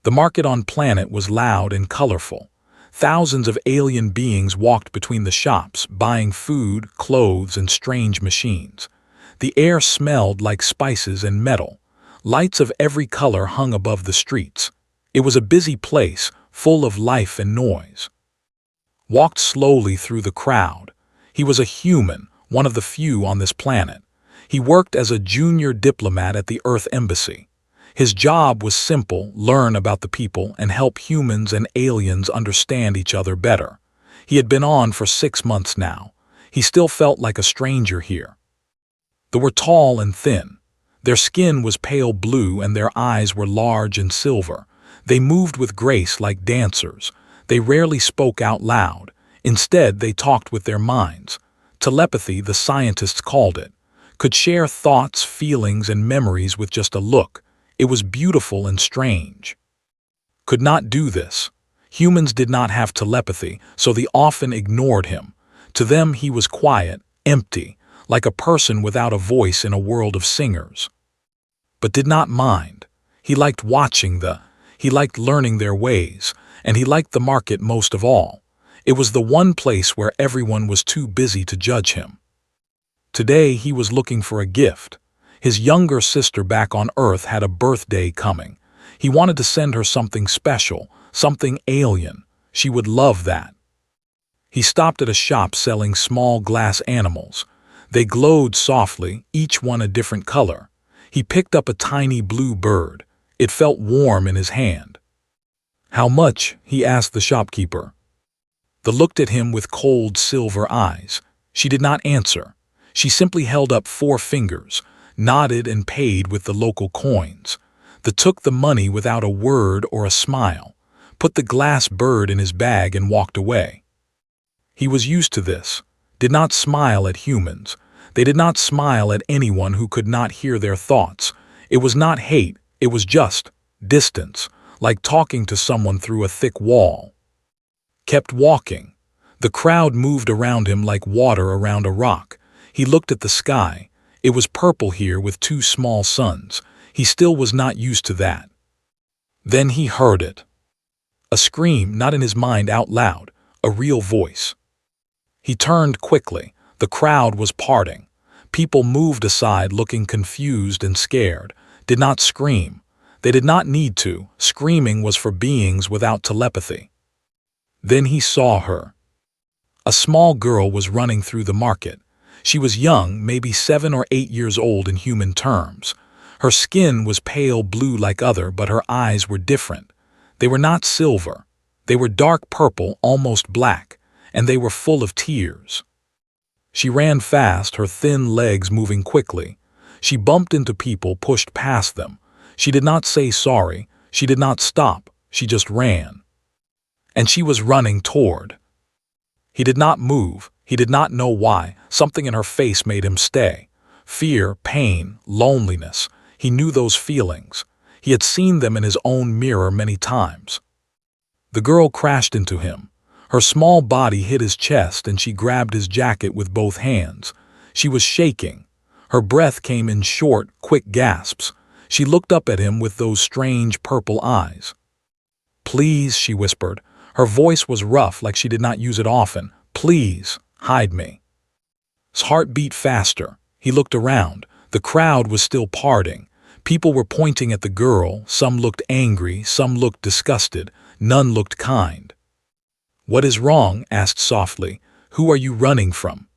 The market on planet was loud and colorful. Thousands of alien beings walked between the shops, buying food, clothes, and strange machines. The air smelled like spices and metal. Lights of every color hung above the streets. It was a busy place, full of life and noise. Walked slowly through the crowd. He was a human, one of the few on this planet. He worked as a junior diplomat at the Earth Embassy. His job was simple: learn about the people and help humans and aliens understand each other better. He had been on for 6 months now. He still felt like a stranger here. They were tall and thin. Their skin was pale blue and their eyes were large and silver. They moved with grace like dancers. They rarely spoke out loud. Instead, they talked with their minds. Telepathy, the scientists called it. Could share thoughts, feelings, and memories with just a look. It was beautiful and strange. Could not do this. Humans did not have telepathy, so they often ignored him. To them, he was quiet, empty, like a person without a voice in a world of singers. But did not mind. He liked he liked learning their ways, and he liked the market most of all. It was the one place where everyone was too busy to judge him. Today he was looking for a gift. His younger sister back on Earth had a birthday coming. He wanted to send her something special, something alien. She would love that. He stopped at a shop selling small glass animals. They glowed softly, each one a different color. He picked up a tiny blue bird. It felt warm in his hand. "How much?" he asked the shopkeeper. The looked at him with cold silver eyes. She did not answer. She simply held up 4 fingers, nodded and paid with the local coins. The took the money without a word or a smile, put the glass bird in his bag and walked away. He was used to this. Did not smile at humans. They did not smile at anyone who could not hear their thoughts. It was not hate, it was just distance, like talking to someone through a thick wall. Kept walking. The crowd moved around him like water around a rock. He looked at the sky. It was purple here with 2 small suns. He still was not used to that. Then he heard it. A scream, not in his mind out loud, a real voice. He turned quickly. The crowd was parting. People moved aside looking confused and scared. Did not scream. They did not need to. Screaming was for beings without telepathy. Then he saw her. A small girl was running through the market. She was young, maybe 7 or 8 years old in human terms. Her skin was pale blue like other, but her eyes were different. They were not silver. They were dark purple, almost black, and they were full of tears. She ran fast, her thin legs moving quickly. She bumped into people, pushed past them. She did not say sorry. She did not stop. She just ran. And she was running toward. He did not move. He did not know why. Something in her face made him stay. Fear, pain, loneliness. He knew those feelings. He had seen them in his own mirror many times. The girl crashed into him. Her small body hit his chest and she grabbed his jacket with both hands. She was shaking. Her breath came in short, quick gasps. She looked up at him with those strange purple eyes. "Please," she whispered. Her voice was rough, like she did not use it often. "Please, hide me." His heart beat faster. He looked around. The crowd was still parting. People were pointing at the girl. Some looked angry, some looked disgusted. None looked kind. "What is wrong?" asked softly. "Who are you running from?"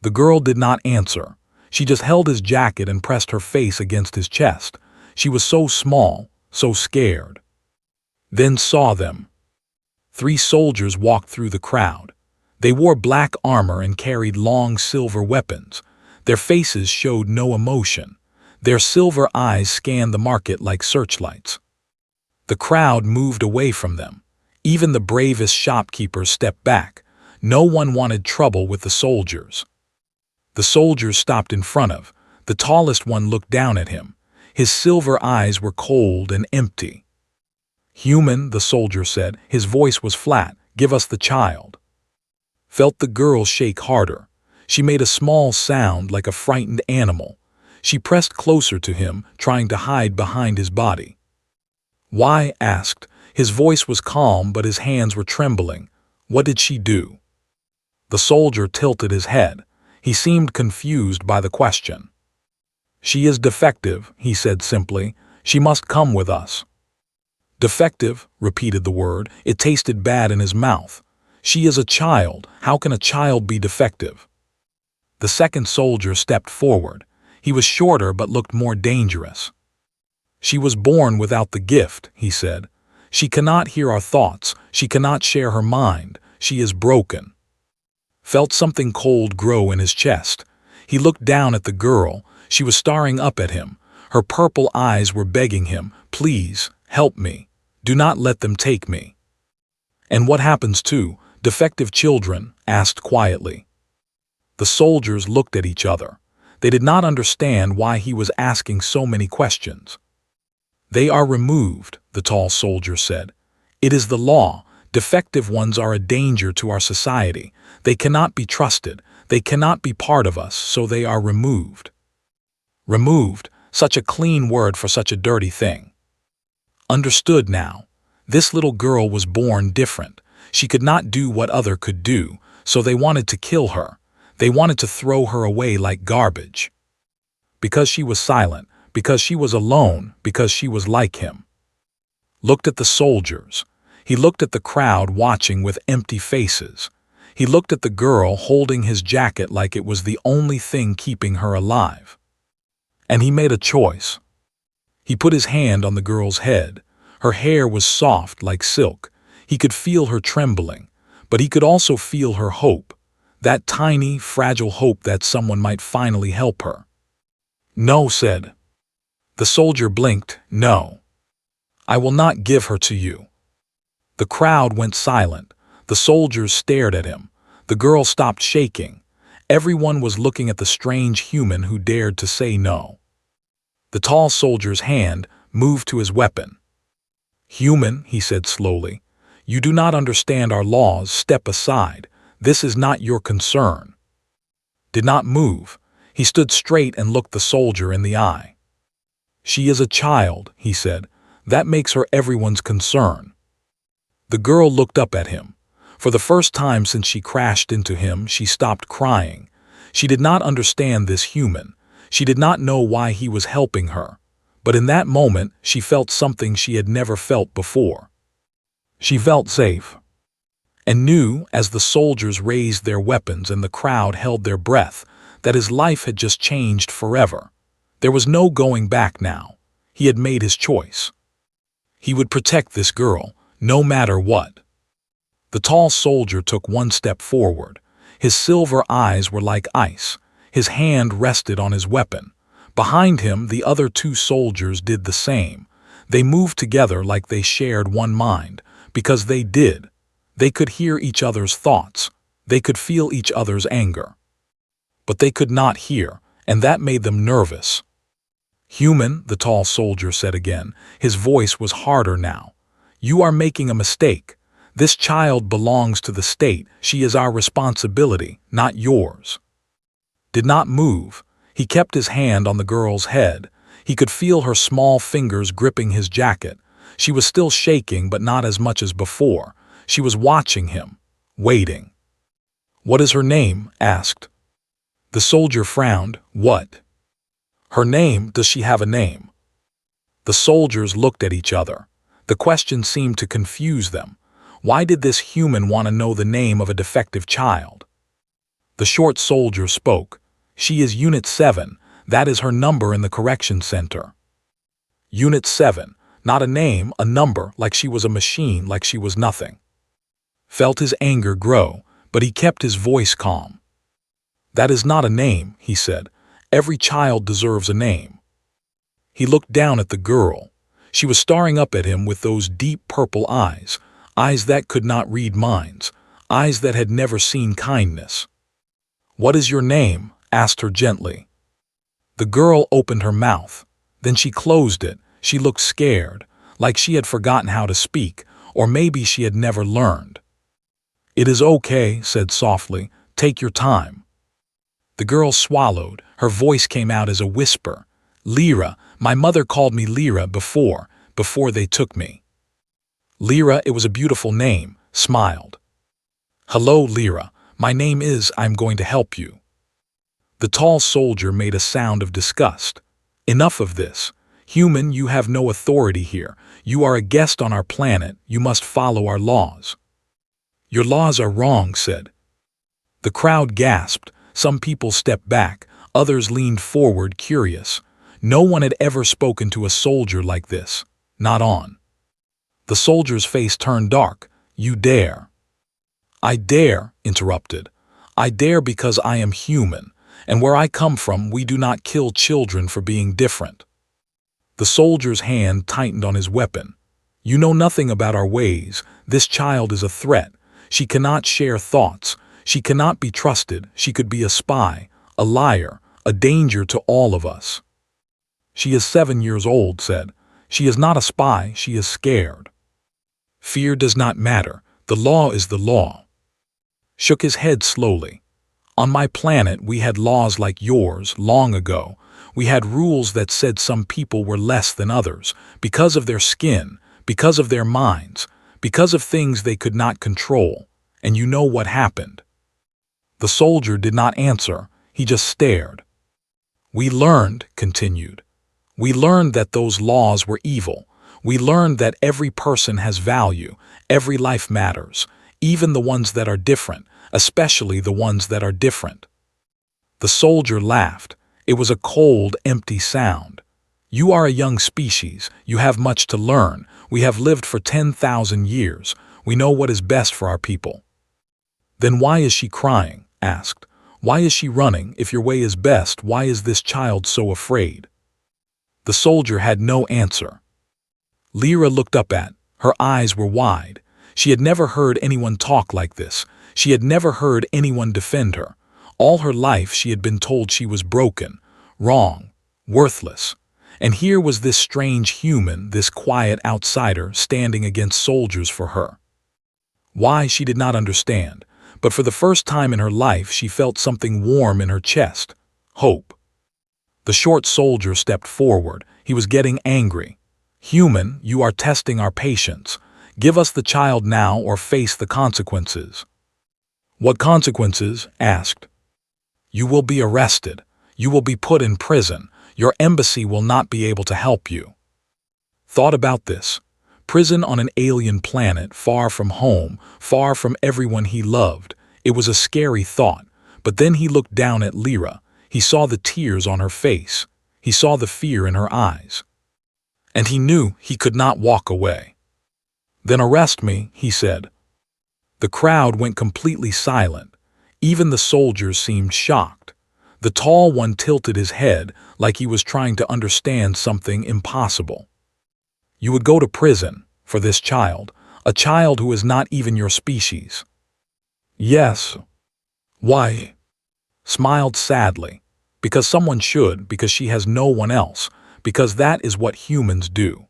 The girl did not answer. She just held his jacket and pressed her face against his chest. She was so small, so scared. Then saw them. 3 soldiers walked through the crowd. They wore black armor and carried long silver weapons. Their faces showed no emotion. Their silver eyes scanned the market like searchlights. The crowd moved away from them. Even the bravest shopkeepers stepped back. No one wanted trouble with the soldiers. The soldiers stopped in front of. The tallest one looked down at him. His silver eyes were cold and empty. "Human," the soldier said. His voice was flat. "Give us the child." Felt the girl shake harder. She made a small sound like a frightened animal. She pressed closer to him, trying to hide behind his body. Why? Asked. His voice was calm, but his hands were trembling. What did she do? The soldier tilted his head. He seemed confused by the question. She is defective, he said simply. She must come with us. Defective, repeated the word. It tasted bad in his mouth. She is a child. How can a child be defective? The second soldier stepped forward. He was shorter but looked more dangerous. She was born without the gift, he said. She cannot hear our thoughts. She cannot share her mind. She is broken. Felt something cold grow in his chest. He looked down at the girl. She was staring up at him. Her purple eyes were begging him, please, help me. Do not let them take me. And what happens to defective children? Asked quietly. The soldiers looked at each other. They did not understand why he was asking so many questions. They are removed, the tall soldier said. It is the law. Defective ones are a danger to our society. They cannot be trusted. They cannot be part of us, so they are removed. Removed, such a clean word for such a dirty thing. Understood now. This little girl was born different. She could not do what other could do, so they wanted to kill her. They wanted to throw her away like garbage. Because she was silent, because she was alone, because she was like him. Looked at the soldiers. He looked at the crowd watching with empty faces. He looked at the girl holding his jacket like it was the only thing keeping her alive. And he made a choice. He put his hand on the girl's head. Her hair was soft like silk. He could feel her trembling, but he could also feel her hope, that tiny, fragile hope that someone might finally help her. No, said. The soldier blinked. No. I will not give her to you. The crowd went silent. The soldiers stared at him. The girl stopped shaking. Everyone was looking at the strange human who dared to say no. The tall soldier's hand moved to his weapon. Human, he said slowly, you do not understand our laws. Step aside. This is not your concern. Did not move. He stood straight and looked the soldier in the eye. She is a child, he said. That makes her everyone's concern. The girl looked up at him. For the first time since she crashed into him, she stopped crying. She did not understand this human. She did not know why he was helping her. But in that moment, she felt something she had never felt before. She felt safe. And knew, as the soldiers raised their weapons and the crowd held their breath, that his life had just changed forever. There was no going back now. He had made his choice. He would protect this girl, no matter what. The tall soldier took one step forward. His silver eyes were like ice. His hand rested on his weapon. Behind him, the other two soldiers did the same. They moved together like they shared one mind, because they did. They could hear each other's thoughts. They could feel each other's anger. But they could not hear, and that made them nervous. Human, the tall soldier said again. His voice was harder now. You are making a mistake. This child belongs to the state. She is our responsibility, not yours. Did not move. He kept his hand on the girl's head. He could feel her small fingers gripping his jacket. She was still shaking, but not as much as before. She was watching him, waiting. What is her name? Asked. The soldier frowned. What? Her name? Does she have a name? The soldiers looked at each other. The question seemed to confuse them. Why did this human want to know the name of a defective child? The short soldier spoke. She is Unit 7. That is her number in the correction center. Unit 7. Not a name, a number, like she was a machine, like she was nothing. Felt his anger grow, but he kept his voice calm. That is not a name, he said. Every child deserves a name. He looked down at the girl. She was staring up at him with those deep purple eyes, eyes that could not read minds, eyes that had never seen kindness. What is your name? Asked her gently. The girl opened her mouth. Then she closed it. She looked scared, like she had forgotten how to speak, or maybe she had never learned. It is okay, said softly. Take your time. The girl swallowed. Her voice came out as a whisper. Lyra, my mother called me Lyra before. before they took me. Lyra, it was a beautiful name, smiled. Hello, Lyra. My name is I'm going to help you. The tall soldier made a sound of disgust. Enough of this. Human, you have no authority here. You are a guest on our planet. You must follow our laws. Your laws are wrong, said. The crowd gasped. Some people stepped back. Others leaned forward, curious. No one had ever spoken to a soldier like this. Not on. The soldier's face turned dark. You dare. I dare, interrupted. I dare because I am human, and where I come from we do not kill children for being different. The soldier's hand tightened on his weapon. You know nothing about our ways. This child is a threat. She cannot share thoughts. She cannot be trusted. She could be a spy, a liar, a danger to all of us. She is 7 years old, said. She is not a spy. She is scared. Fear does not matter. The law is the law. Shook his head slowly. On my planet we had laws like yours long ago. We had rules that said some people were less than others, because of their skin, because of their minds, because of things they could not control. And you know what happened. The soldier did not answer. He just stared. We learned, continued. We learned that those laws were evil. We learned that every person has value, every life matters, even the ones that are different, especially the ones that are different. The soldier laughed. It was a cold, empty sound. You are a young species. You have much to learn. We have lived for 10,000 years. We know what is best for our people. Then why is she crying? Asked. Why is she running? If your way is best, why is this child so afraid? The soldier had no answer. Lyra looked up her eyes were wide. She had never heard anyone talk like this. She had never heard anyone defend her. All her life she had been told she was broken, wrong, worthless. And here was this strange human, this quiet outsider, standing against soldiers for her. Why, she did not understand, but for the first time in her life she felt something warm in her chest. Hope. The short soldier stepped forward. He was getting angry. Human, you are testing our patience. Give us the child now or face the consequences. What consequences? Asked. You will be arrested. You will be put in prison. Your embassy will not be able to help you. Thought about this. Prison on an alien planet, far from home, far from everyone he loved. It was a scary thought, but then he looked down at Lyra. He saw the tears on her face. He saw the fear in her eyes. And he knew he could not walk away. Then arrest me, he said. The crowd went completely silent. Even the soldiers seemed shocked. The tall one tilted his head like he was trying to understand something impossible. You would go to prison for this child, a child who is not even your species. Yes. Why? Smiled sadly. Because someone should, because she has no one else, because that is what humans do.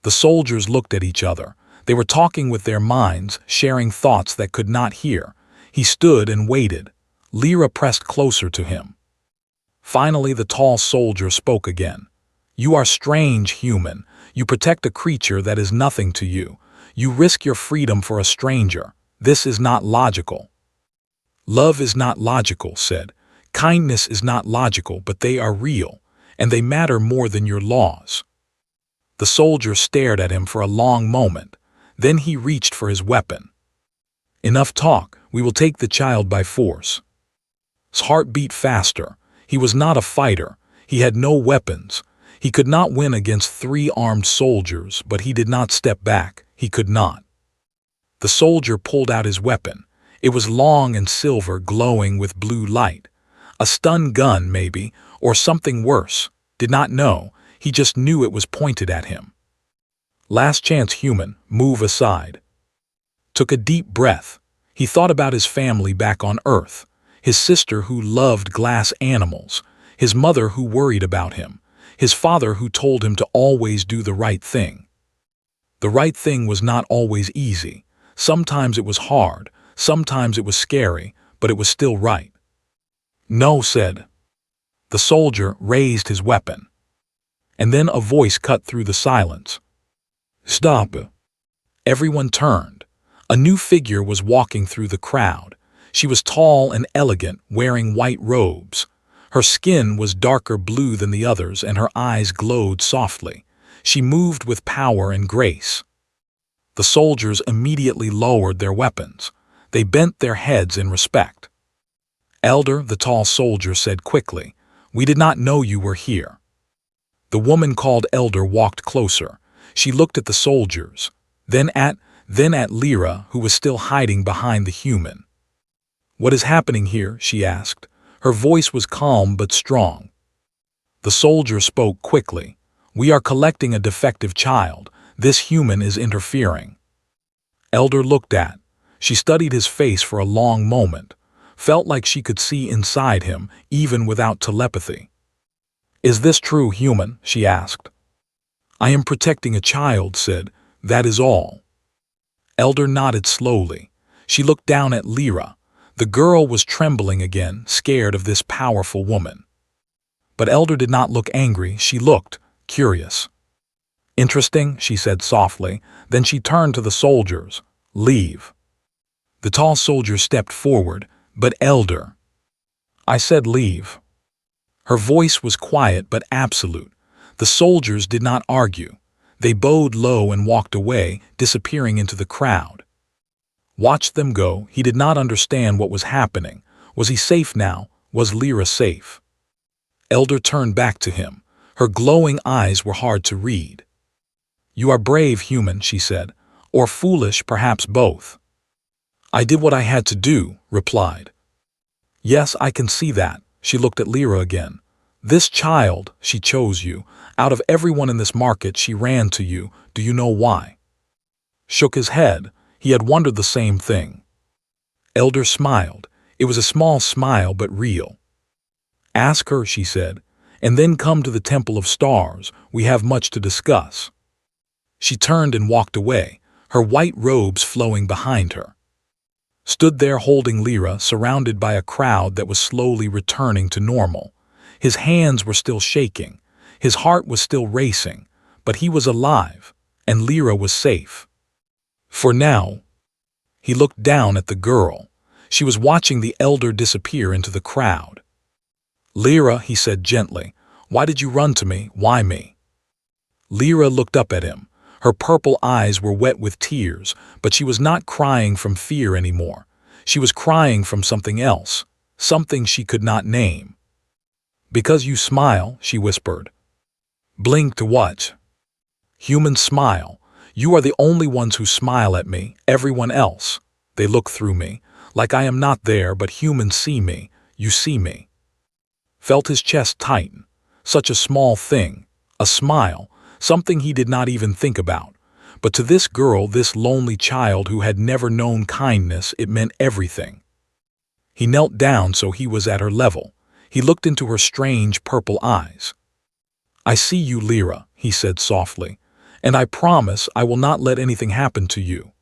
The soldiers looked at each other. They were talking with their minds, sharing thoughts that could not hear. He stood and waited. Lyra pressed closer to him. Finally, the tall soldier spoke again. You are strange, human. You protect a creature that is nothing to you. You risk your freedom for a stranger. This is not logical. Love is not logical, said. Kindness is not logical, but they are real, and they matter more than your laws. The soldier stared at him for a long moment. Then he reached for his weapon. Enough talk. We will take the child by force. His heart beat faster. He was not a fighter. He had no weapons. He could not win against 3 armed soldiers, but he did not step back. He could not. The soldier pulled out his weapon. It was long and silver, glowing with blue light. A stun gun, maybe, or something worse. Did not know. He just knew it was pointed at him. Last chance, human, move aside. Took a deep breath. He thought about his family back on Earth, his sister who loved glass animals, his mother who worried about him, his father who told him to always do the right thing. The right thing was not always easy. Sometimes it was hard, sometimes it was scary, but it was still right. No, said. The soldier raised his weapon. And then a voice cut through the silence. Stop! Everyone turned. A new figure was walking through the crowd. She was tall and elegant, wearing white robes. Her skin was darker blue than the others, and her eyes glowed softly. She moved with power and grace. The soldiers immediately lowered their weapons. They bent their heads in respect. "Elder," the tall soldier said quickly, "we did not know you were here." The woman called Elder walked closer. She looked at the soldiers, then at Lyra, who was still hiding behind the human. "What is happening here?" she asked. Her voice was calm but strong. The soldier spoke quickly. "We are collecting a defective child. This human is interfering." Elder looked at. She studied his face for a long moment, felt like she could see inside him, even without telepathy. "Is this true, human?" she asked. "I am protecting a child," said. "That is all." Elder nodded slowly. She looked down at Lyra. The girl was trembling again, scared of this powerful woman. But Elder did not look angry, she looked curious. "Interesting," she said softly. Then she turned to the soldiers. "Leave." The tall soldier stepped forward. "But Elder." "I said leave." Her voice was quiet but absolute. The soldiers did not argue. They bowed low and walked away, disappearing into the crowd. Watched them go. He did not understand what was happening. Was he safe now? Was Lyra safe? Elder turned back to him. Her glowing eyes were hard to read. "You are brave, human," she said. "Or foolish, perhaps both." "I did what I had to do," replied. "Yes, I can see that." She looked at Lyra again. "This child, she chose you. Out of everyone in this market, she ran to you. Do you know why?" Shook his head. He had wondered the same thing. Elder smiled. It was a small smile, but real. "Ask her," she said, "and then come to the Temple of Stars. We have much to discuss." She turned and walked away, her white robes flowing behind her. Stood there holding Lyra, surrounded by a crowd that was slowly returning to normal. His hands were still shaking. His heart was still racing, but he was alive, and Lyra was safe. For now. He looked down at the girl. She was watching the elder disappear into the crowd. "Lyra," he said gently, "why did you run to me? Why me?" Lyra looked up at him. Her purple eyes were wet with tears, but she was not crying from fear anymore. She was crying from something else, something she could not name. "Because you smile," she whispered. "Blink to what?" "Humans smile. You are the only ones who smile at me. Everyone else. They look through me, like I am not there, but humans see me. You see me." Felt his chest tighten. Such a small thing. A smile. Something he did not even think about. But to this girl, this lonely child who had never known kindness, it meant everything. He knelt down so he was at her level. He looked into her strange purple eyes. "I see you, Lyra," he said softly, "and I promise I will not let anything happen to you."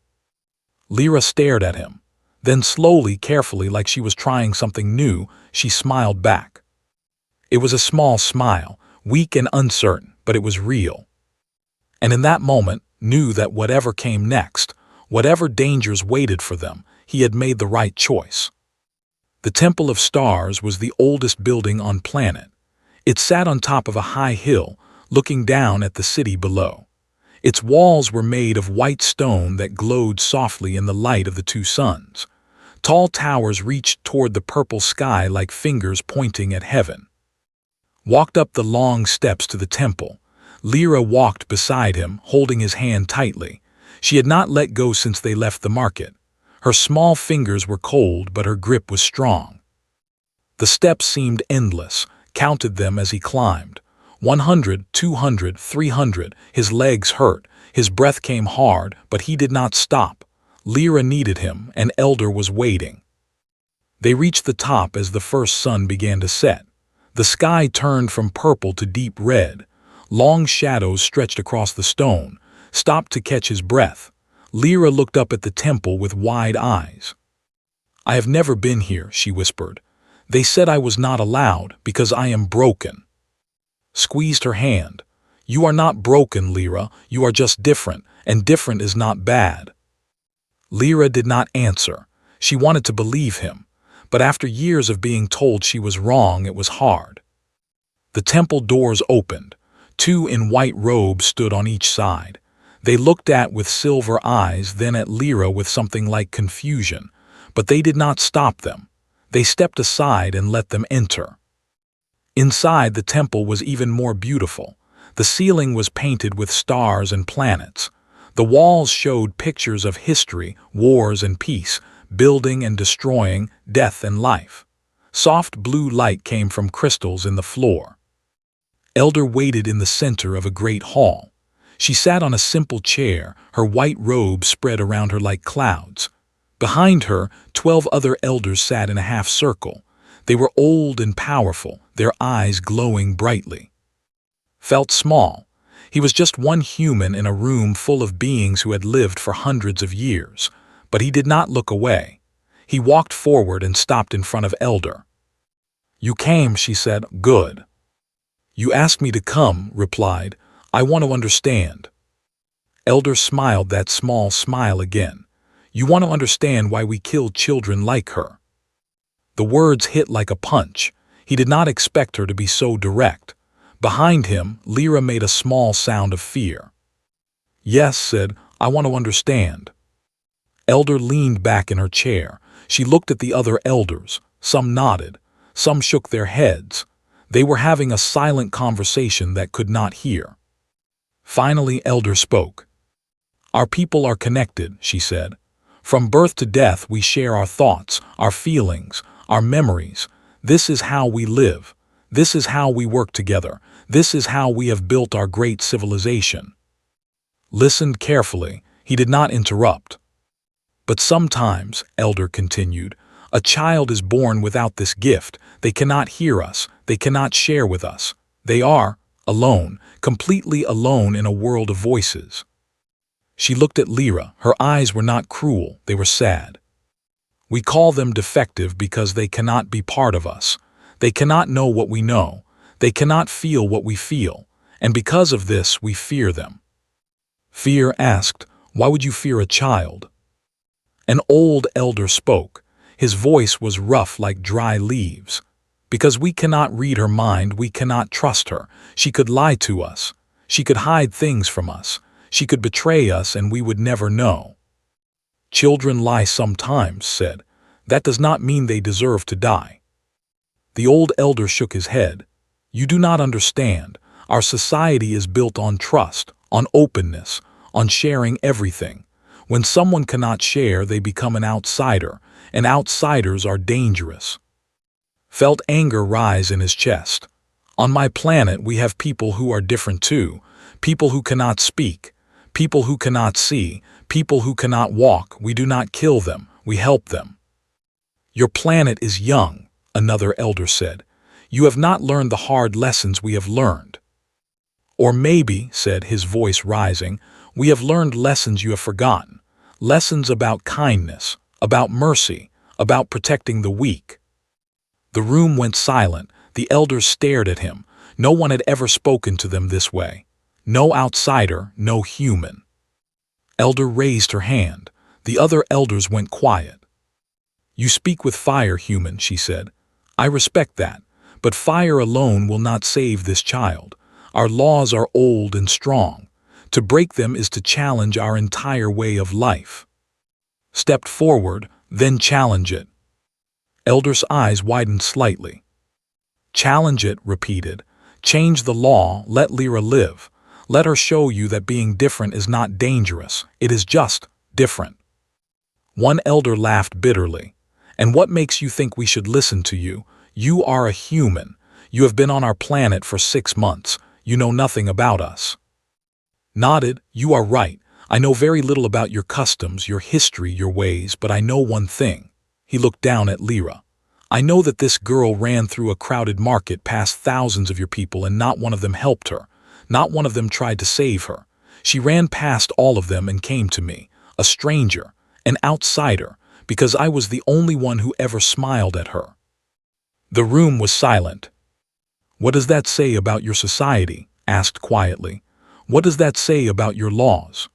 Lyra stared at him. Then slowly, carefully, like she was trying something new, she smiled back. It was a small smile, weak and uncertain, but it was real. And in that moment, knew that whatever came next, whatever dangers waited for them, he had made the right choice. The Temple of Stars was the oldest building on planet. It sat on top of a high hill, looking down at the city below. Its walls were made of white stone that glowed softly in the light of the two suns. Tall towers reached toward the purple sky like fingers pointing at heaven. Walked up the long steps to the temple. Lyra walked beside him, holding his hand tightly. She had not let go since they left the market. Her small fingers were cold, but her grip was strong. The steps seemed endless, counted them as he climbed. 100, 200, 300, his legs hurt, his breath came hard, but he did not stop. Lyra needed him, and Elder was waiting. They reached the top as the first sun began to set. The sky turned from purple to deep red. Long shadows stretched across the stone, stopped to catch his breath. Lyra looked up at the temple with wide eyes. "I have never been here," she whispered. "They said I was not allowed because I am broken." Squeezed her hand. "You are not broken, Lyra. You are just different, and different is not bad. Lyra did not answer. She wanted to believe him, but after years of being told she was wrong, it was hard. The temple doors opened. 2 in white robes stood on each side. They looked with silver eyes, then at Lyra with something like confusion, but they did not stop them. They stepped aside and let them enter. Inside, the temple was even more beautiful. The ceiling was painted with stars and planets. The walls showed pictures of history, wars and peace, building and destroying, death and life. Soft blue light came from crystals in the floor. Elder waited in the center of a great hall. She sat on a simple chair, her white robe spread around her like clouds. Behind her, 12 other elders sat in a half circle. They were old and powerful, their eyes glowing brightly. Felt small. He was just one human in a room full of beings who had lived for hundreds of years. But he did not look away. He walked forward and stopped in front of Elder. "You came," she said. "Good." "You asked me to come," replied. "I want to understand." Elder smiled that small smile again. "You want to understand why we killed children like her." The words hit like a punch. He did not expect her to be so direct. Behind him, Lyra made a small sound of fear. "Yes," said, "I want to understand." Elder leaned back in her chair. She looked at the other elders. Some nodded. Some shook their heads. They were having a silent conversation that could not hear. Finally, Elder spoke. "Our people are connected," she said. "From birth to death, we share our thoughts, our feelings, our memories. This is how we live. This is how we work together. This is how we have built our great civilization." Listened carefully. He did not interrupt. "But sometimes," Elder continued, "a child is born without this gift. They cannot hear us. They cannot share with us. They are alone, completely alone in a world of voices." She looked at Lyra. Her eyes were not cruel. They were sad. "We call them defective because they cannot be part of us. They cannot know what we know. They cannot feel what we feel. And because of this, we fear them." Fear asked, "Why would you fear a child?" An old elder spoke. His voice was rough like dry leaves. "Because we cannot read her mind, we cannot trust her. She could lie to us. She could hide things from us. She could betray us and we would never know." "Children lie sometimes," said. "That does not mean they deserve to die." The old elder shook his head. "You do not understand. Our society is built on trust, on openness, on sharing everything. When someone cannot share, they become an outsider, and outsiders are dangerous." Felt anger rise in his chest. "On my planet, we have people who are different too. People who cannot speak. People who cannot see. People who cannot walk. We do not kill them. We help them." "Your planet is young," another elder said. "You have not learned the hard lessons we have learned." "Or maybe," said his voice rising, "we have learned lessons you have forgotten. Lessons about kindness, about mercy, about protecting the weak." The room went silent. The elders stared at him. No one had ever spoken to them this way. No outsider, no human. Elder raised her hand. The other elders went quiet. "You speak with fire, human," she said. "I respect that. But fire alone will not save this child. Our laws are old and strong. To break them is to challenge our entire way of life." Stepped forward, then challenge it. Elder's eyes widened slightly. "Challenge it," repeated. "Change the law, let Lyra live. Let her show you that being different is not dangerous. It is just different." One elder laughed bitterly. "And what makes you think we should listen to you? You are a human. You have been on our planet for 6 months. You know nothing about us." Nodded. "You are right. I know very little about your customs, your history, your ways, but I know one thing." He looked down at Lyra. "I know that this girl ran through a crowded market past thousands of your people and not one of them helped her. Not one of them tried to save her. She ran past all of them and came to me, a stranger, an outsider, because I was the only one who ever smiled at her." The room was silent. "What does that say about your society?" asked quietly. "What does that say about your laws?"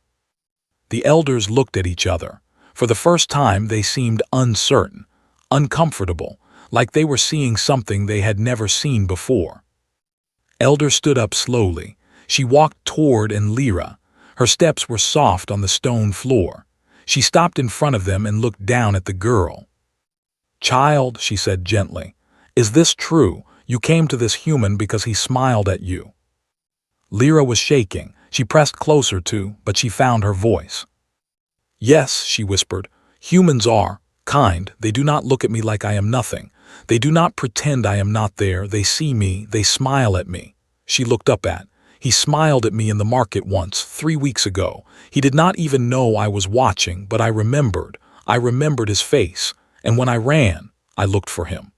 The elders looked at each other. For the first time they seemed uncertain, uncomfortable, like they were seeing something they had never seen before. Elder stood up slowly. She walked toward Lyra. Her steps were soft on the stone floor. She stopped in front of them and looked down at the girl. "Child," she said gently, "is this true? You came to this human because he smiled at you." Lyra was shaking. She pressed closer but she found her voice. "Yes," she whispered, "humans are kind. They do not look at me like I am nothing. They do not pretend I am not there. They see me. They smile at me." She looked up at. "He smiled at me in the market once, 3 weeks ago. He did not even know I was watching, but I remembered. I remembered his face. And when I ran, I looked for him."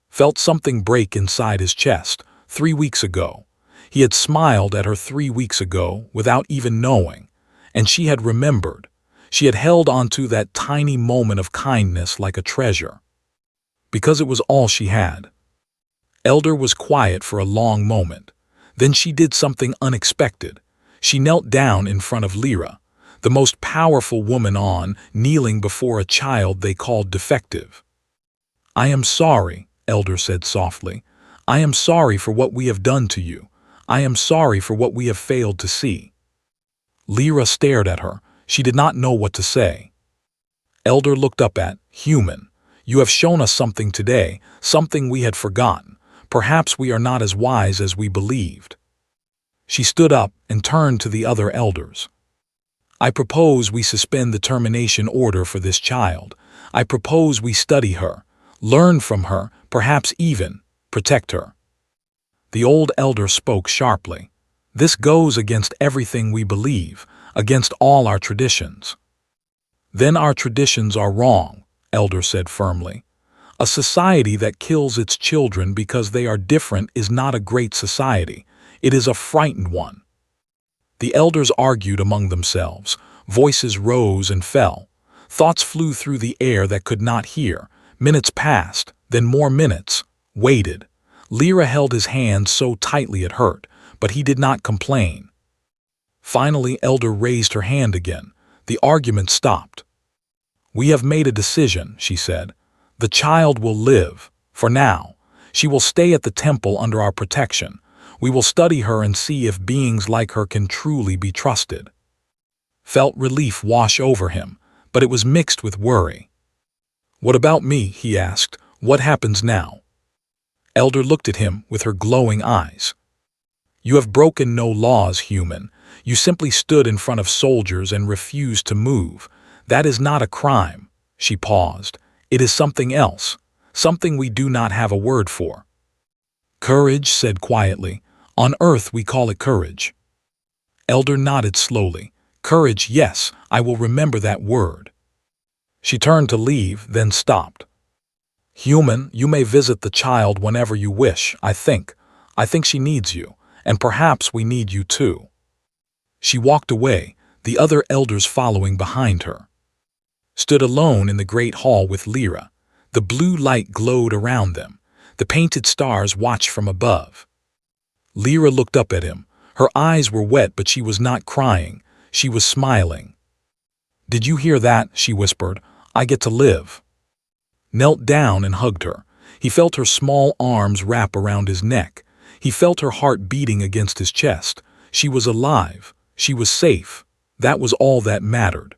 Felt something break inside his chest. 3 weeks ago. He had smiled at her 3 weeks ago without even knowing. And she had remembered. She had held onto that tiny moment of kindness like a treasure. Because it was all she had. Elder was quiet for a long moment. Then she did something unexpected. She knelt down in front of Lyra, the most powerful woman kneeling before a child they called defective. "I am sorry," Elder said softly. "I am sorry for what we have done to you. I am sorry for what we have failed to see." Lyra stared at her. She did not know what to say. Elder looked up at, "Human, you have shown us something today, something we had forgotten. Perhaps we are not as wise as we believed." She stood up and turned to the other elders. "I propose we suspend the termination order for this child. I propose we study her, learn from her, perhaps even protect her." The old elder spoke sharply. "This goes against everything we believe, against all our traditions." "Then our traditions are wrong," Elder said firmly. "A society that kills its children because they are different is not a great society. It is a frightened one." The elders argued among themselves. Voices rose and fell. Thoughts flew through the air that could not hear. Minutes passed, then more minutes. Waited. Lyra held his hand so tightly it hurt, but he did not complain. Finally, Elder raised her hand again. The argument stopped. "We have made a decision," she said. "The child will live. For now. She will stay at the temple under our protection. We will study her and see if beings like her can truly be trusted." Felt relief wash over him, but it was mixed with worry. "What about me?" he asked. "What happens now?" Elder looked at him with her glowing eyes. "You have broken no laws, human. You simply stood in front of soldiers and refused to move. That is not a crime." She paused. "It is something else, something we do not have a word for." "Courage," said quietly. "On Earth we call it courage." Elder nodded slowly. "Courage, yes, I will remember that word." She turned to leave, then stopped. "Human, you may visit the child whenever you wish, I think. I think she needs you, and perhaps we need you too." She walked away, the other elders following behind her. Stood alone in the great hall with Lyra. The blue light glowed around them. The painted stars watched from above. Lyra looked up at him. Her eyes were wet, but she was not crying. She was smiling. "Did you hear that?" she whispered. "I get to live." Knelt down and hugged her. He felt her small arms wrap around his neck. He felt her heart beating against his chest. She was alive. She was safe. That was all that mattered.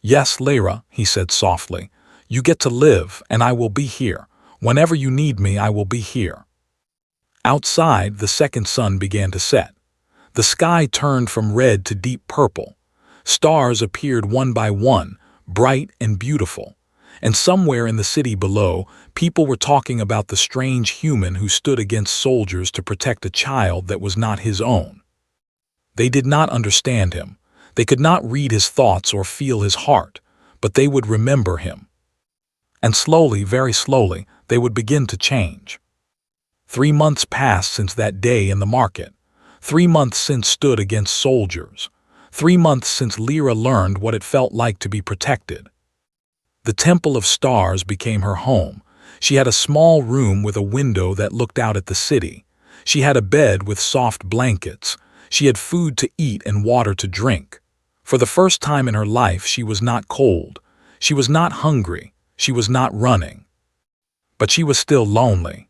"Yes, Lyra," he said softly. "You get to live, and I will be here. Whenever you need me, I will be here." Outside, the second sun began to set. The sky turned from red to deep purple. Stars appeared one by one, bright and beautiful. And somewhere in the city below, people were talking about the strange human who stood against soldiers to protect a child that was not his own. They did not understand him. They could not read his thoughts or feel his heart, but they would remember him. And slowly, very slowly, they would begin to change. 3 months passed since that day in the market. 3 months since stood against soldiers. 3 months since Lyra learned what it felt like to be protected. The Temple of Stars became her home. She had a small room with a window that looked out at the city. She had a bed with soft blankets. She had food to eat and water to drink. For the first time in her life, she was not cold. She was not hungry. She was not running. But she was still lonely.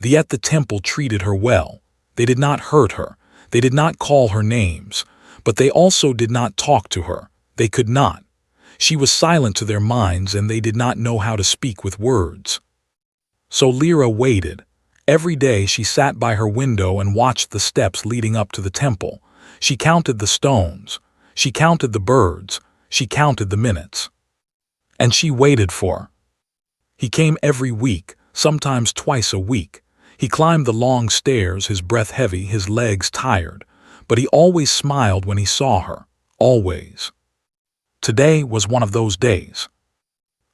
The at the temple treated her well. They did not hurt her. They did not call her names. But they also did not talk to her. They could not. She was silent to their minds, and they did not know how to speak with words. So Lyra waited. Every day she sat by her window and watched the steps leading up to the temple. She counted the stones. She counted the birds. She counted the minutes. And she waited for. He came every week, sometimes twice a week. He climbed the long stairs, his breath heavy, his legs tired. But he always smiled when he saw her. Always. Today was one of those days.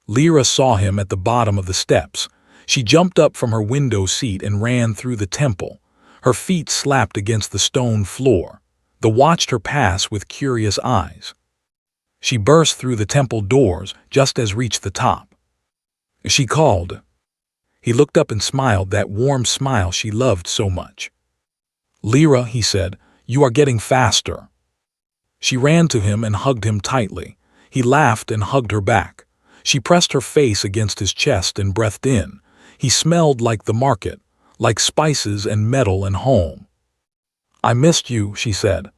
Lyra saw him at the bottom of the steps. She jumped up from her window seat and ran through the temple. Her feet slapped against the stone floor. They watched her pass with curious eyes. She burst through the temple doors just as reached the top. She called. He looked up and smiled, that warm smile she loved so much. "Lyra," he said, "you are getting faster." She ran to him and hugged him tightly. He laughed and hugged her back. She pressed her face against his chest and breathed in. He smelled like the market, like spices and metal and home. "I missed you," she said.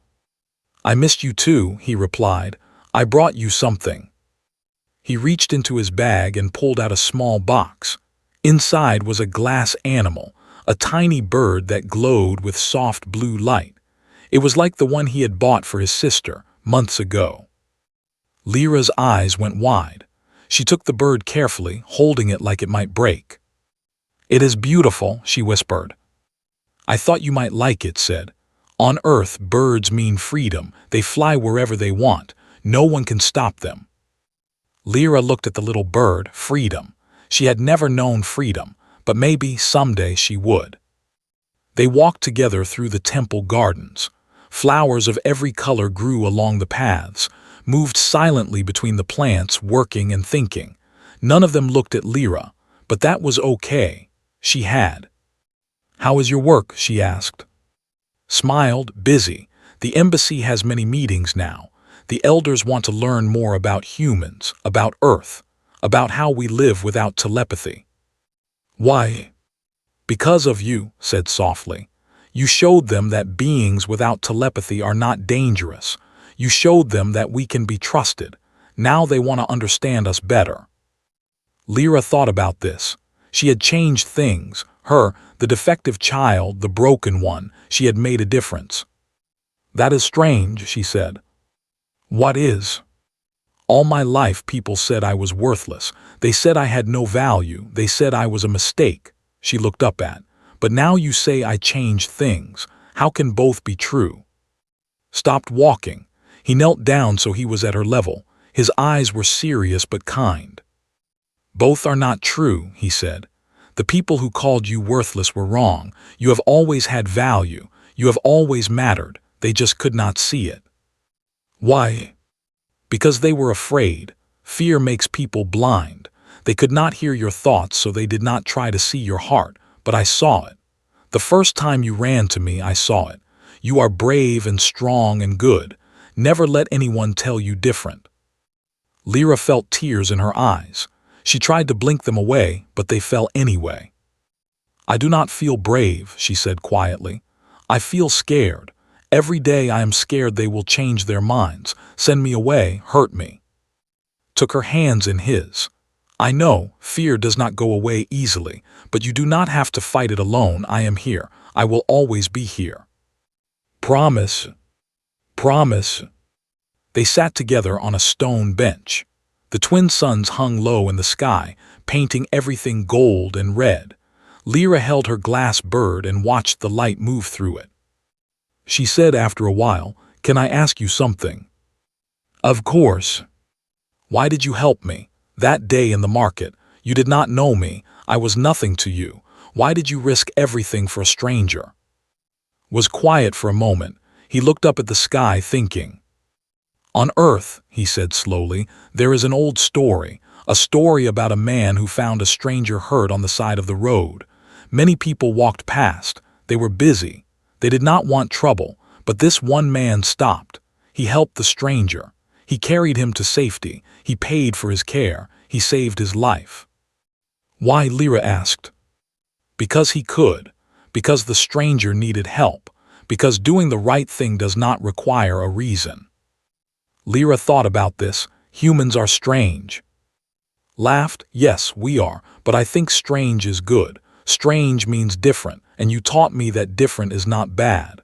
"I missed you too," he replied. "I brought you something." He reached into his bag and pulled out a small box. Inside was a glass animal, a tiny bird that glowed with soft blue light. It was like the one he had bought for his sister months ago. Lyra's eyes went wide. She took the bird carefully, holding it like it might break. "It is beautiful," she whispered. "I thought you might like it," said. "On Earth, birds mean freedom. They fly wherever they want. No one can stop them." Lyra looked at the little bird. Freedom. She had never known freedom, but maybe someday she would. They walked together through the temple gardens. Flowers of every color grew along the paths, moved silently between the plants, working and thinking. None of them looked at Lyra, but that was okay. She had. "How is your work?" she asked. Smiled, "Busy. The embassy has many meetings now. The elders want to learn more about humans, about Earth, about how we live without telepathy." "Why?" "Because of you," said softly. "You showed them that beings without telepathy are not dangerous. You showed them that we can be trusted. Now they want to understand us better." Lyra thought about this. She had changed things. Her, the defective child, the broken one, she had made a difference. "That is strange," she said. "What is?" "All my life people said I was worthless. They said I had no value. They said I was a mistake." She looked up at. "But now you say I changed things. How can both be true?" Stopped walking. He knelt down so he was at her level. His eyes were serious but kind. "Both are not true," he said. "The people who called you worthless were wrong. You have always had value. You have always mattered. They just could not see it." "Why?" "Because they were afraid. Fear makes people blind. They could not hear your thoughts, so they did not try to see your heart. But I saw it. The first time you ran to me, I saw it. You are brave and strong and good. Never let anyone tell you different." Lyra felt tears in her eyes. She tried to blink them away, but they fell anyway. "I do not feel brave," she said quietly. "I feel scared. Every day I am scared they will change their minds, send me away, hurt me." Took her hands in his. "I know, fear does not go away easily, but you do not have to fight it alone. I am here. I will always be here." "Promise." "Promise." They sat together on a stone bench. The twin suns hung low in the sky, painting everything gold and red. Lyra held her glass bird and watched the light move through it. She said after a while, "Can I ask you something?" "Of course." "Why did you help me? That day in the market, you did not know me. I was nothing to you. Why did you risk everything for a stranger?" Was quiet for a moment. He looked up at the sky thinking. "On Earth," he said slowly, "there is an old story, a story about a man who found a stranger hurt on the side of the road. Many people walked past. They were busy. They did not want trouble, but this one man stopped. He helped the stranger. He carried him to safety. He paid for his care. He saved his life. Why? Lyra asked. Because he could. Because the stranger needed help. Because doing the right thing does not require a reason. Lyra thought about this. Humans are strange. Laughed. Yes, we are, but I think strange is good. Strange means different, and you taught me that different is not bad.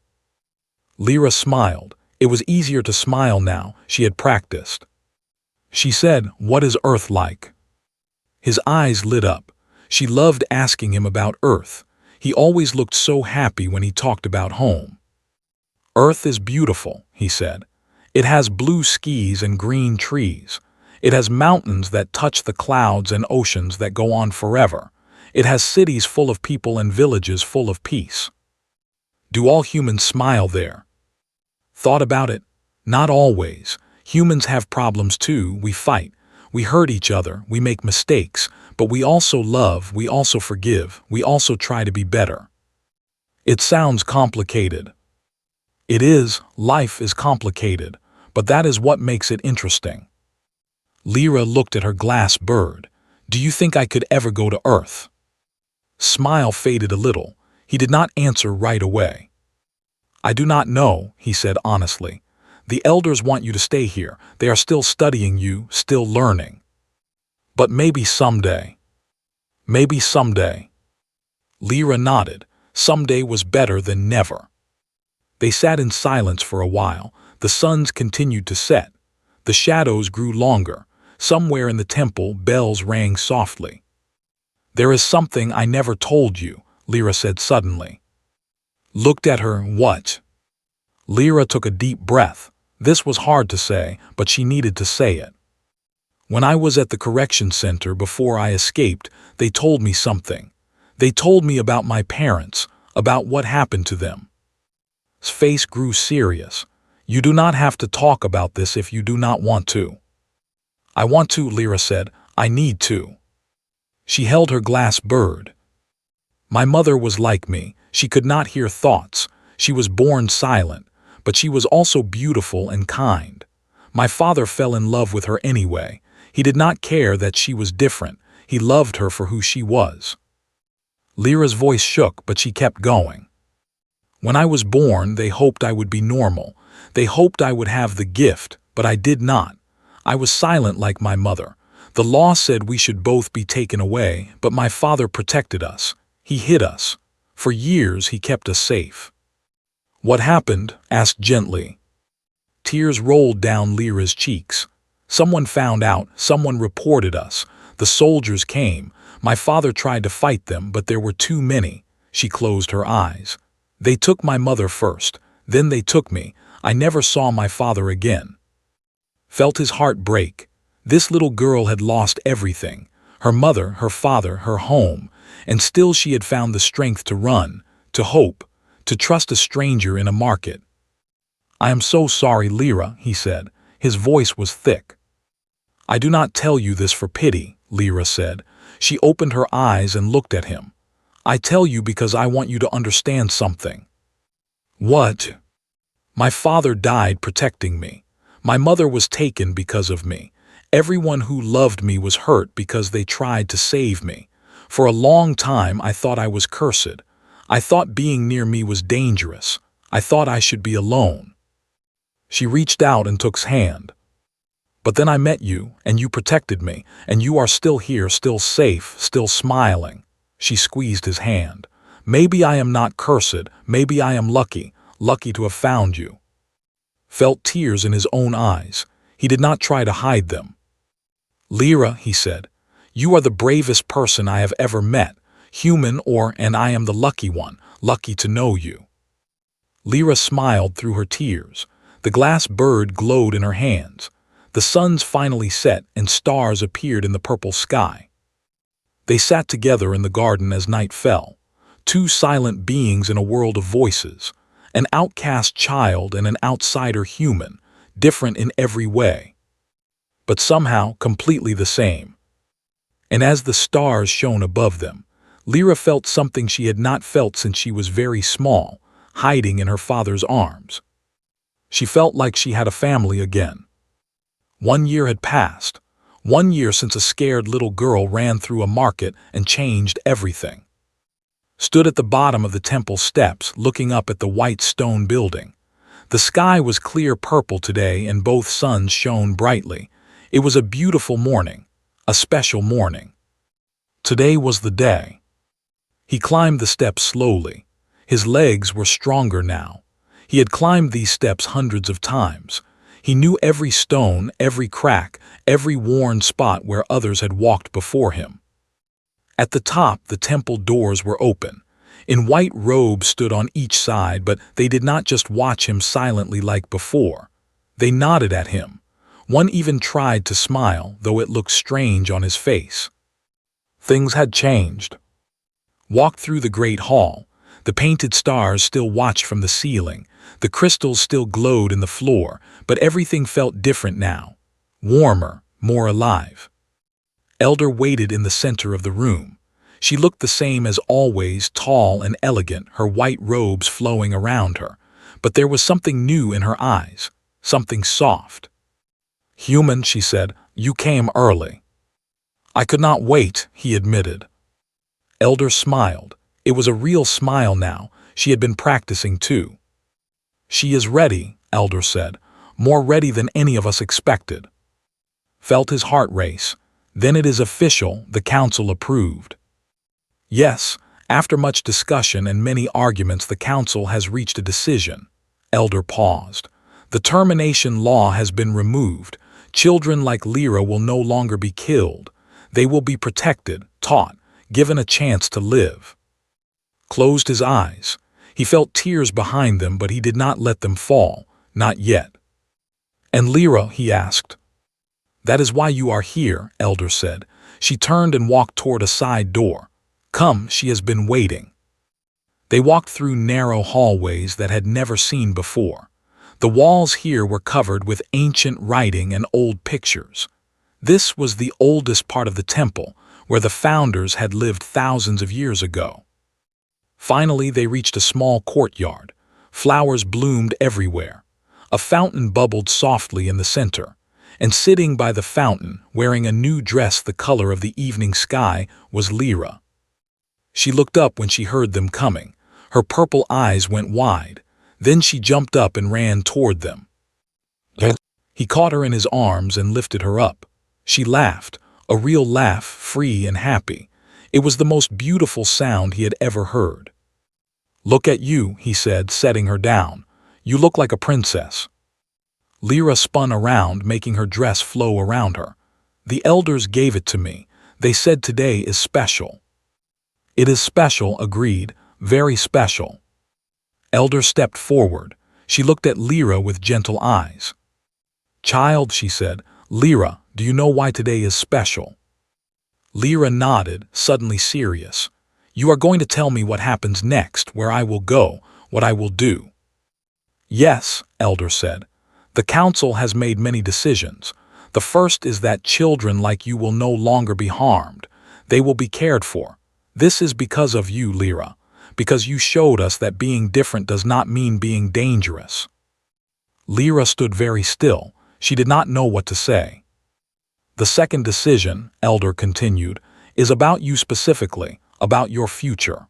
Lyra smiled. It was easier to smile now. She had practiced. She said, "What is Earth like?" His eyes lit up. She loved asking him about Earth. He always looked so happy when he talked about home. Earth is beautiful, he said. It has blue skies and green trees. It has mountains that touch the clouds and oceans that go on forever. It has cities full of people and villages full of peace. Do all humans smile there? Thought about it? Not always. Humans have problems too. We fight. We hurt each other. We make mistakes. But we also love. We also forgive. We also try to be better. It sounds complicated. It is. Life is complicated. But that is what makes it interesting. Lyra looked at her glass bird. Do you think I could ever go to Earth? Smile faded a little. He did not answer right away. I do not know, he said honestly. The elders want you to stay here. They are still studying you, still learning. But maybe someday. Maybe someday. Lyra nodded. Someday was better than never. They sat in silence for a while. The suns continued to set. The shadows grew longer. Somewhere in the temple, bells rang softly. There is something I never told you, Lyra said suddenly. Looked at her. What? Lyra took a deep breath. This was hard to say, but she needed to say it. When I was at the correction center before I escaped, they told me something. They told me about my parents, about what happened to them. His face grew serious. You do not have to talk about this if you do not want to. I want to, Lyra said. I need to. She held her glass bird. My mother was like me. She could not hear thoughts. She was born silent, but she was also beautiful and kind. My father fell in love with her anyway. He did not care that she was different. He loved her for who she was. Lyra's voice shook, but she kept going. When I was born, they hoped I would be normal. They hoped I would have the gift, but I did not. I was silent like my mother. The law said we should both be taken away, but my father protected us. He hid us. For years, he kept us safe. What happened? Asked gently. Tears rolled down Lyra's cheeks. Someone found out. Someone reported us. The soldiers came. My father tried to fight them, but there were too many. She closed her eyes. They took my mother first. Then they took me. I never saw my father again. Felt his heart break. This little girl had lost everything. Her mother, her father, her home. And still she had found the strength to run, to hope, to trust a stranger in a market. I am so sorry, Lyra, he said. His voice was thick. I do not tell you this for pity, Lyra said. She opened her eyes and looked at him. I tell you because I want you to understand something. What? My father died protecting me. My mother was taken because of me. Everyone who loved me was hurt because they tried to save me. For a long time I thought I was cursed. I thought being near me was dangerous. I thought I should be alone. She reached out and took his hand. But then I met you, and you protected me, and you are still here, still safe, still smiling. She squeezed his hand. Maybe I am not cursed, maybe I am lucky, lucky to have found you. Felt tears in his own eyes. He did not try to hide them. Lyra, he said, you are the bravest person I have ever met, human and I am the lucky one, lucky to know you. Lyra smiled through her tears. The glass bird glowed in her hands. The suns finally set and stars appeared in the purple sky. They sat together in the garden as night fell. Two silent beings in a world of voices. An outcast child and an outsider human, different in every way, but somehow completely the same. And as the stars shone above them, Lyra felt something she had not felt since she was very small, hiding in her father's arms. She felt like she had a family again. 1 year had passed. 1 year since a scared little girl ran through a market and changed everything. Stood at the bottom of the temple steps, looking up at the white stone building. The sky was clear purple today and both suns shone brightly. It was a beautiful morning, a special morning. Today was the day. He climbed the steps slowly. His legs were stronger now. He had climbed these steps hundreds of times. He knew every stone, every crack, every worn spot where others had walked before him. At the top, the temple doors were open. In white robes stood on each side, but they did not just watch him silently like before. They nodded at him. One even tried to smile, though it looked strange on his face. Things had changed. Walked through the great hall. The painted stars still watched from the ceiling. The crystals still glowed in the floor, but everything felt different now. Warmer, more alive. Elder waited in the center of the room. She looked the same as always, tall and elegant, her white robes flowing around her. But there was something new in her eyes, something soft. "Human," she said, "you came early." "I could not wait," he admitted. Elder smiled. It was a real smile now. She had been practicing too. "She is ready," Elder said, "more ready than any of us expected." Felt his heart race. "Then it is official," the council approved. "Yes, after much discussion and many arguments, the council has reached a decision." Elder paused. "The termination law has been removed. Children like Lyra will no longer be killed. They will be protected, taught, given a chance to live." Closed his eyes. He felt tears behind them, but he did not let them fall, not yet. "And Lyra?" he asked. "That is why you are here," Elder said. She turned and walked toward a side door. "Come, she has been waiting." They walked through narrow hallways that had never seen before. The walls here were covered with ancient writing and old pictures. This was the oldest part of the temple, where the founders had lived thousands of years ago. Finally, they reached a small courtyard. Flowers bloomed everywhere. A fountain bubbled softly in the center. And sitting by the fountain, wearing a new dress the color of the evening sky, was Lyra. She looked up when she heard them coming. Her purple eyes went wide. Then she jumped up and ran toward them. He caught her in his arms and lifted her up. She laughed, a real laugh, free and happy. It was the most beautiful sound he had ever heard. "Look at you," he said, setting her down. "You look like a princess." Lyra spun around, making her dress flow around her. "The elders gave it to me. They said today is special." "It is special," agreed, "very special." Elder stepped forward. She looked at Lyra with gentle eyes. "Child," she said, "Lyra, do you know why today is special?" Lyra nodded, suddenly serious. "You are going to tell me what happens next, where I will go, what I will do." "Yes," Elder said. "The council has made many decisions. The first is that children like you will no longer be harmed. They will be cared for. This is because of you, Lyra, because you showed us that being different does not mean being dangerous." Lyra stood very still. She did not know what to say. "The second decision," Elder continued, "is about you specifically, about your future."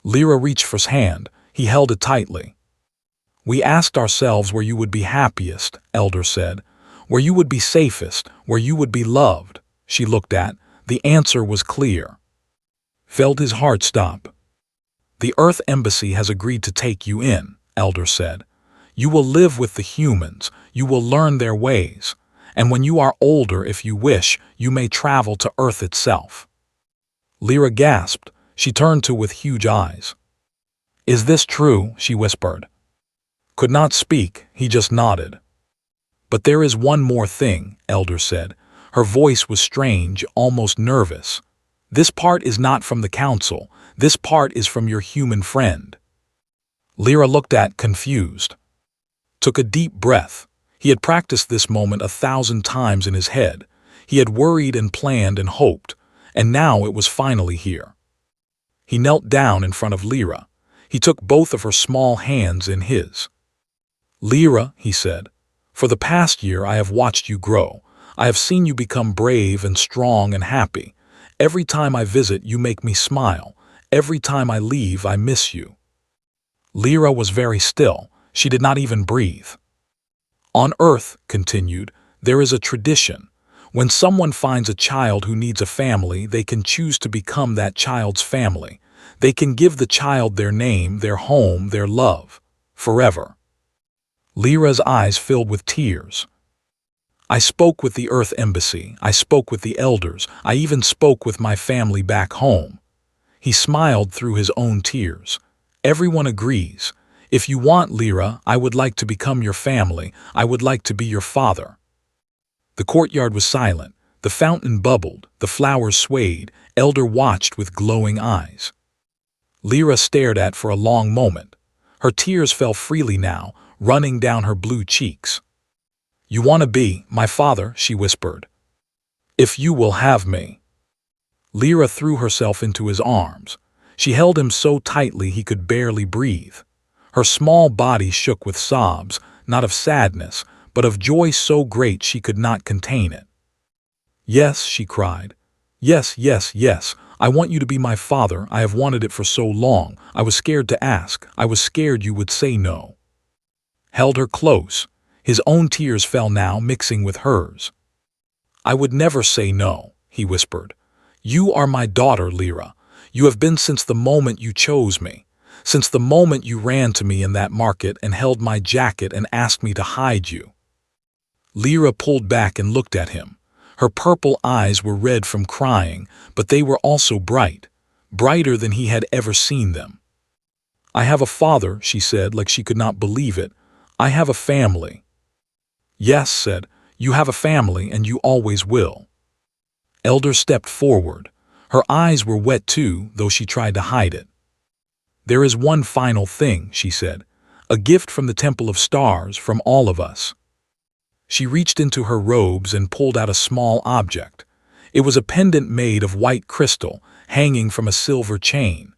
Lyra reached for his hand. He held it tightly. "We asked ourselves where you would be happiest," Elder said, "where you would be safest, where you would be loved." She looked at. The answer was clear. Felt his heart stop. "The Earth Embassy has agreed to take you in," Elder said. "You will live with the humans. You will learn their ways. And when you are older, if you wish, you may travel to Earth itself." Lyra gasped. She turned to with huge eyes. "Is this true?" she whispered. Could not speak, he just nodded. "But there is one more thing," Elder said. Her voice was strange, almost nervous. "This part is not from the council. This part is from your human friend." Lyra looked at, confused. Took a deep breath. He had practiced this moment 1,000 times in his head. He had worried and planned and hoped, and now it was finally here. He knelt down in front of Lyra. He took both of her small hands in his. Lyra, he said, for the past year I have watched you grow. I have seen you become brave and strong and happy. Every time I visit, you make me smile. Every time I leave, I miss you. Lyra was very still. She did not even breathe. On Earth, continued, there is a tradition. When someone finds a child who needs a family, they can choose to become that child's family. They can give the child their name, their home, their love, forever. Lyra's eyes filled with tears. I spoke with the Earth Embassy, I spoke with the elders, I even spoke with my family back home. He smiled through his own tears. Everyone agrees. If you want, Lyra, I would like to become your family, I would like to be your father. The courtyard was silent, the fountain bubbled, the flowers swayed, Elder watched with glowing eyes. Lyra stared at for a long moment. Her tears fell freely now, running down her blue cheeks. You want to be my father, she whispered. If you will have me. Lyra threw herself into his arms. She held him so tightly he could barely breathe. Her small body shook with sobs, not of sadness, but of joy so great she could not contain it. Yes, she cried. Yes, yes, yes, I want you to be my father. I have wanted it for so long. I was scared to ask. I was scared you would say no. Held her close. His own tears fell now, mixing with hers. I would never say no, he whispered. You are my daughter, Lyra. You have been since the moment you chose me. Since the moment you ran to me in that market and held my jacket and asked me to hide you. Lyra pulled back and looked at him. Her purple eyes were red from crying, but they were also bright, brighter than he had ever seen them. I have a father, she said, like she could not believe it. I have a family. Yes, said, you have a family and you always will. Elder stepped forward. Her eyes were wet too, though she tried to hide it. There is one final thing, she said, a gift from the Temple of Stars, from all of us. She reached into her robes and pulled out a small object. It was a pendant made of white crystal, hanging from a silver chain.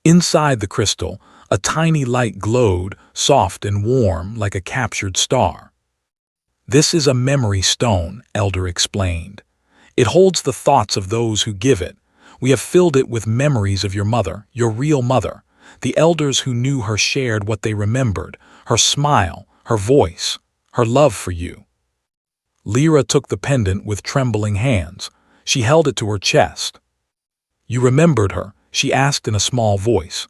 Inside the crystal, a tiny light glowed, soft and warm, like a captured star. This is a memory stone, Elder explained. It holds the thoughts of those who give it. We have filled it with memories of your mother, your real mother. The elders who knew her shared what they remembered, her smile, her voice, her love for you. Lyra took the pendant with trembling hands. She held it to her chest. You remembered her? She asked in a small voice.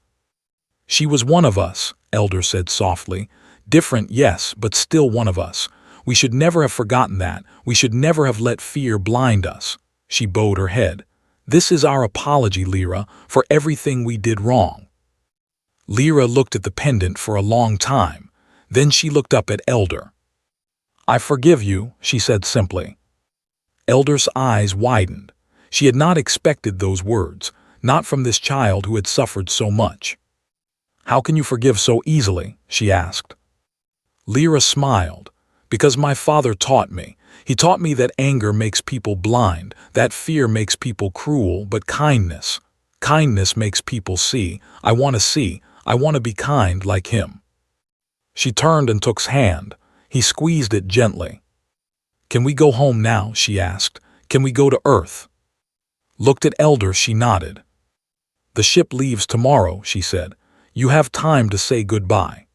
She was one of us, Elder said softly. Different, yes, but still one of us. We should never have forgotten that. We should never have let fear blind us. She bowed her head. This is our apology, Lyra, for everything we did wrong. Lyra looked at the pendant for a long time. Then she looked up at Elder. I forgive you, she said simply. Elder's eyes widened. She had not expected those words, not from this child who had suffered so much. How can you forgive so easily? She asked. Lyra smiled. Because my father taught me. He taught me that anger makes people blind, that fear makes people cruel, but kindness makes people see. I want to see. I want to be kind like him. She turned and took his hand. He squeezed it gently. Can we go home now? She asked. Can we go to Earth? Looked at Elder, she nodded. The ship leaves tomorrow, she said. You have time to say goodbye.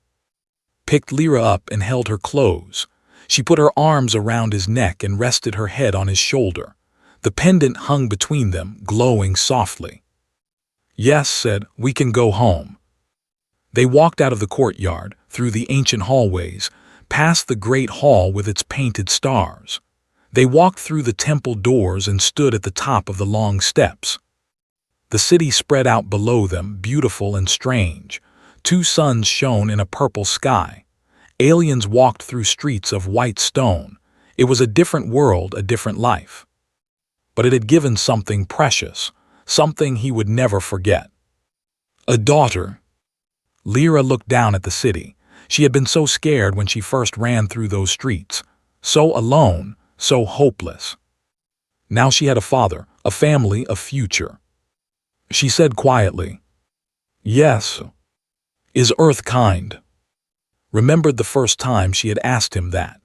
Picked Lyra up and held her close. She put her arms around his neck and rested her head on his shoulder. The pendant hung between them, glowing softly. Yes, said, we can go home. They walked out of the courtyard, through the ancient hallways, past the great hall with its painted stars. They walked through the temple doors and stood at the top of the long steps. The city spread out below them, beautiful and strange. Two suns shone in a purple sky. Aliens walked through streets of white stone. It was a different world, a different life. But it had given something precious, something he would never forget. A daughter. Lyra looked down at the city. She had been so scared when she first ran through those streets, so alone, so hopeless. Now she had a father, a family, a future. She said quietly, Yes. Is Earth kind? Remembered the first time she had asked him that.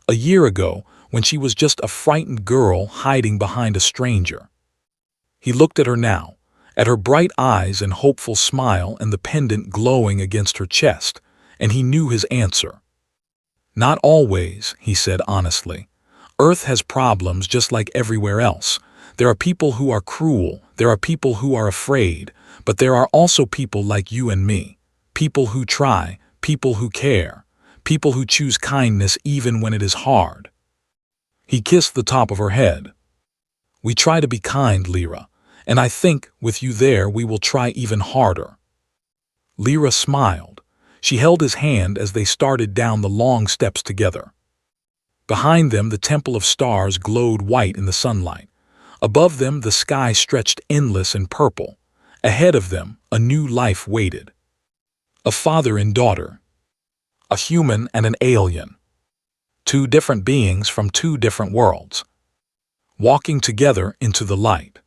A year ago, when she was just a frightened girl hiding behind a stranger. He looked at her now, at her bright eyes and hopeful smile and the pendant glowing against her chest, and he knew his answer. Not always, he said honestly. Earth has problems just like everywhere else. There are people who are cruel, there are people who are afraid, but there are also people like you and me. People who try, people who care, people who choose kindness even when it is hard. He kissed the top of her head. We try to be kind, Lyra, and I think, with you there, we will try even harder. Lyra smiled. She held his hand as they started down the long steps together. Behind them, the Temple of Stars glowed white in the sunlight. Above them, the sky stretched endless and purple. Ahead of them, a new life waited. A father and daughter. A human and an alien. Two different beings from two different worlds. Walking together into the light.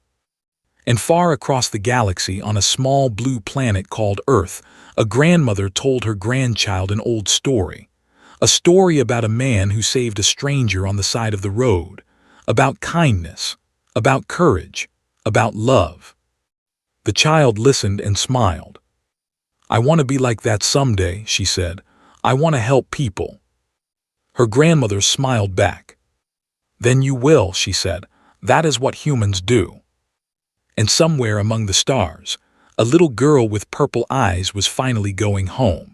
And far across the galaxy, on a small blue planet called Earth, a grandmother told her grandchild an old story. A story about a man who saved a stranger on the side of the road. About kindness. About courage. About love. The child listened and smiled. I want to be like that someday, she said. I want to help people. Her grandmother smiled back. Then you will, she said. That is what humans do. And somewhere among the stars, a little girl with purple eyes was finally going home.